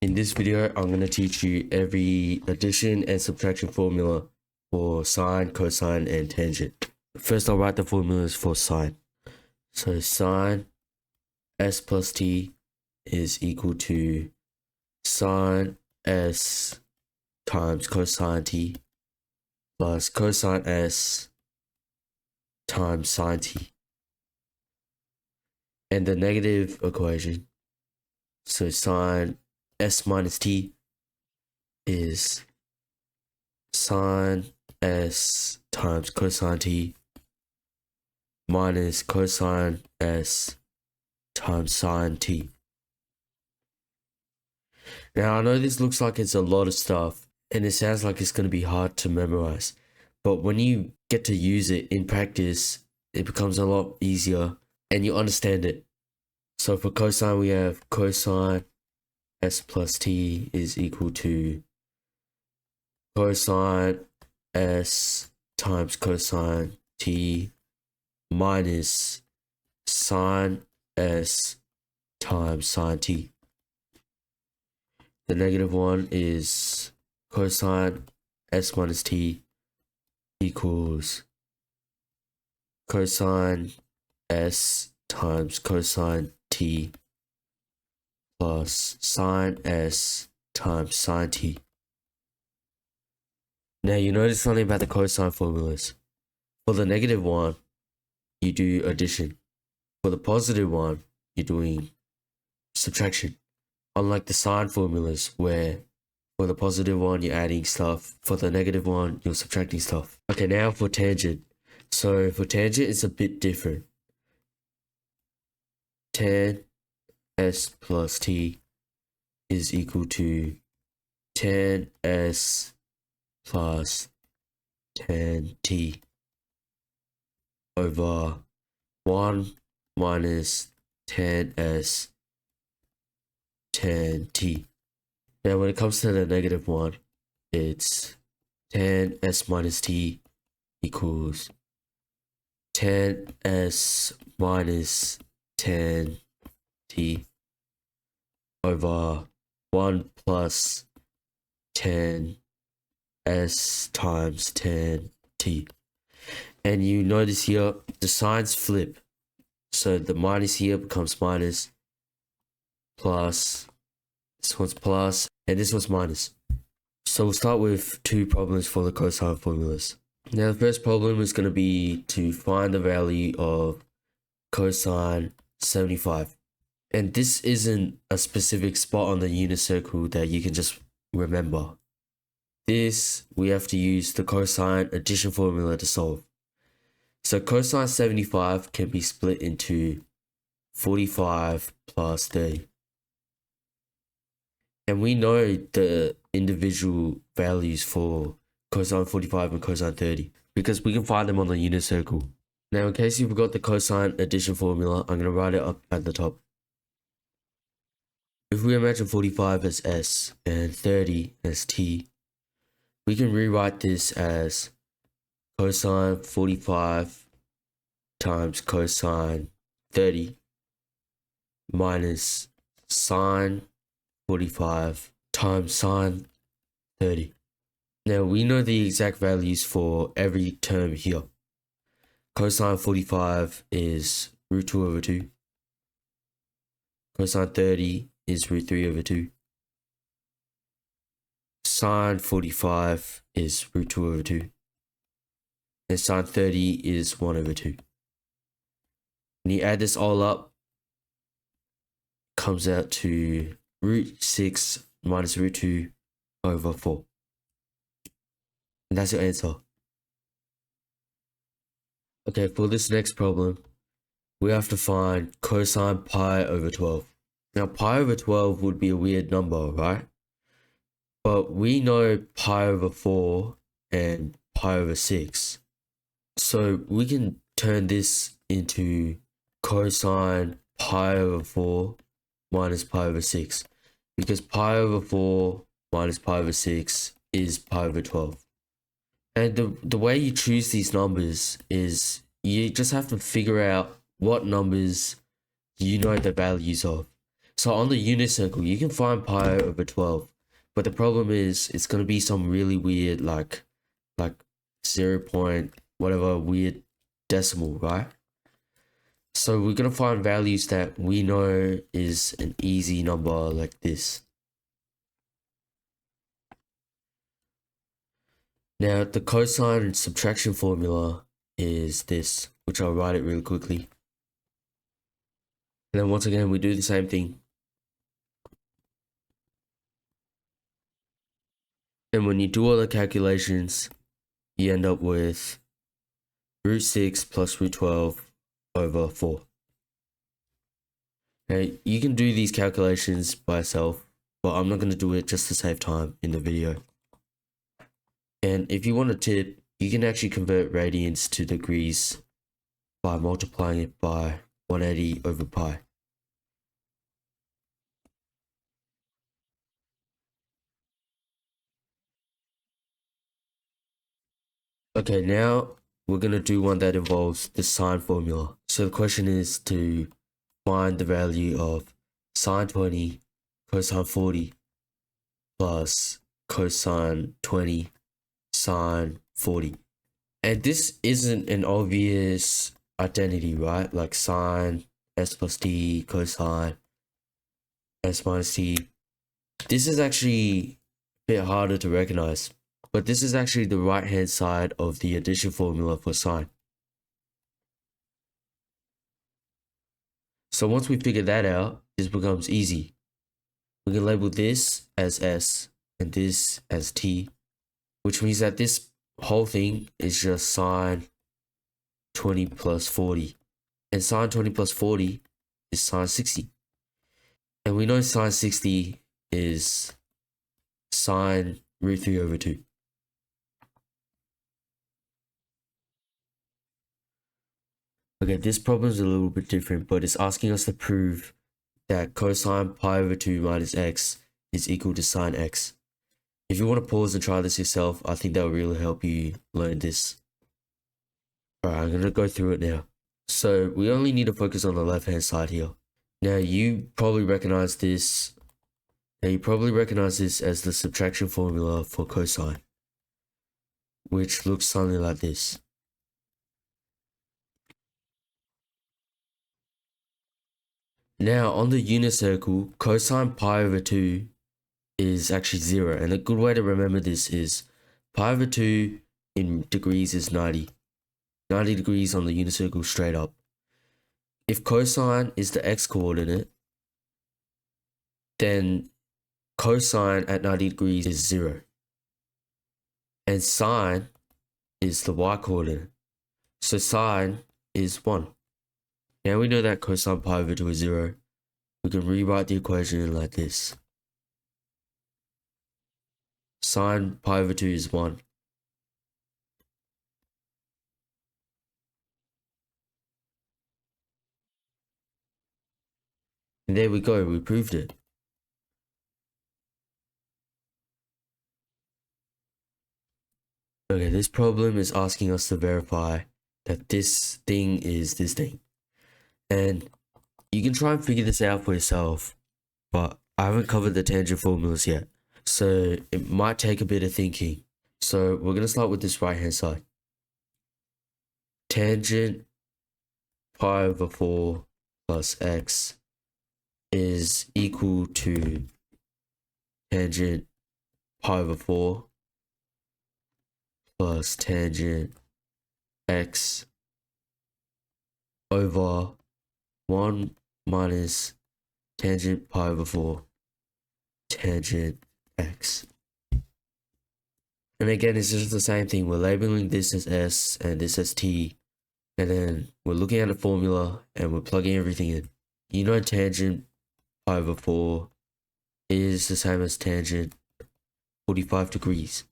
In this video, I'm going to teach you every addition and subtraction formula for sine, cosine, and tangent. First, I'll write the formulas for sine. So sine s plus t is equal to sine s times cosine t plus cosine s times sine t. And the negative equation, so sine s minus t is sine s times cosine t minus cosine s times sine t. Now I know this looks like it's a lot of stuff and it sounds like it's going to be hard to memorize, but when you get to use it in practice, it becomes a lot easier and you understand it. So for cosine, we have cosine s plus t is equal to cosine s times cosine t minus sine s times sine t. The negative one is cosine s minus t equals cosine s times cosine t plus sine s times sine t. Now you notice something about the cosine formulas. For the negative one, you do addition. For the positive one, you're doing subtraction. Unlike the sine formulas where for the positive one, you're adding stuff. For the negative one, you're subtracting stuff. Okay, now for tangent. So for tangent, it's a bit different. Tan s plus t is equal to tan s plus tan t over 1 minus tan s tan t. Now when it comes to the negative one, it's tan s minus t equals tan s minus tan t over 1 plus tan s times tan t. And you notice here the signs flip, so the minus here becomes minus, plus, this one's plus, and this one's minus. So we'll start with two problems for the cosine formulas. Now the first problem is going to be to find the value of cosine 75. And this isn't a specific spot on the unit circle that you can just remember. This, we have to use the cosine addition formula to solve. So cosine 75 can be split into 45 plus 30. And we know the individual values for cosine 45 and cosine 30 because we can find them on the unit circle. Now, in case you forgot the cosine addition formula, I'm going to write it up at the top. If we imagine 45 as s and 30 as t, we can rewrite this as cosine 45 times cosine 30 minus sine 45 times sine 30. Now we know the exact values for every term here. Cosine 45 is root 2 over 2. Cosine 30 is root 3 over 2. Sine 45 is root 2 over 2. And sine 30 is 1 over 2. When you add this all up, it comes out to root 6 minus root 2 over 4. And that's your answer. Okay, for this next problem, we have to find cosine pi over 12. Now, pi over 12 would be a weird number, right? But we know pi over 4 and pi over 6. So we can turn this into cosine pi over 4 minus pi over 6. Because pi over 4 minus pi over 6 is pi over 12. And the way you choose these numbers is you just have to figure out what numbers you know the values of. So on the unit circle, you can find pi over 12. But the problem is it's going to be some really weird like 0 point whatever weird decimal, right? So we're going to find values that we know is an easy number like this. Now the cosine subtraction formula is this, which I'll write it really quickly. And then once again, we do the same thing. And when you do all the calculations, you end up with root 6 plus root 12 over 4. Now, you can do these calculations by yourself, but I'm not going to do it just to save time in the video. And if you want a tip, you can actually convert radians to degrees by multiplying it by 180 over pi. Okay, now we're going to do one that involves the sine formula. So the question is to find the value of sine 20 cosine 40 plus cosine 20 sine 40. And this isn't an obvious identity, right? Like sine s plus t cosine s minus t. This is actually a bit harder to recognize, but this is actually the right hand side of the addition formula for sine. So once we figure that out, this becomes easy. We can label this as s and this as t, which means that this whole thing is just sine 20 plus 40. And sine 20 plus 40 is sine 60. And we know sine 60 is sine root 3 over 2. Okay, this problem is a little bit different, but it's asking us to prove that cosine pi over 2 minus x is equal to sine x. If you want to pause and try this yourself, I think that will really help you learn this. Alright, I'm going to go through it now. So we only need to focus on the left hand side here. Now you probably recognize this. Now you probably recognize this as the subtraction formula for cosine, which looks something like this. Now on the unit circle, cosine pi over 2 is actually 0. And a good way to remember this is pi over 2 in degrees is 90. 90 degrees on the unit circle straight up. If cosine is the x coordinate, then cosine at 90 degrees is 0. And sine is the y coordinate. So sine is 1. Now we know that cosine pi over 2 is 0. We can rewrite the equation like this. Sine pi over 2 is 1. And there we go, we proved it. Okay, this problem is asking us to verify that this thing is this thing. And you can try and figure this out for yourself, but I haven't covered the tangent formulas yet. So it might take a bit of thinking. So we're going to start with this right hand side. Tangent pi over 4 plus x is equal to tangent pi over 4 plus tangent x over 1 minus tangent pi over 4 tangent x. And again, it's just the same thing. We're labeling this as s and this as t. And then we're looking at a formula and we're plugging everything in. You know tangent pi over 4 is the same as tangent 45 degrees.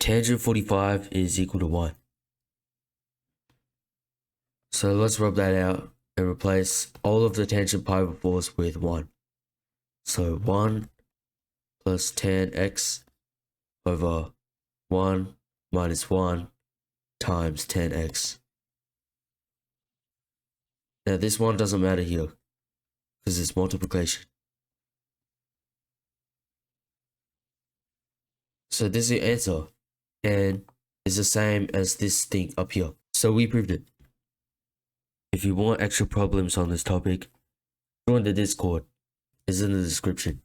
Tangent 45 is equal to 1. So let's rub that out and replace all of the tangent pi over 4s with 1. So 1 plus tan x over 1 minus 1 times tan x. Now this one doesn't matter here because it's multiplication. So this is your answer, and it's the same as this thing up here. So we proved it. If you want extra problems on this topic, join the Discord. It's in the description.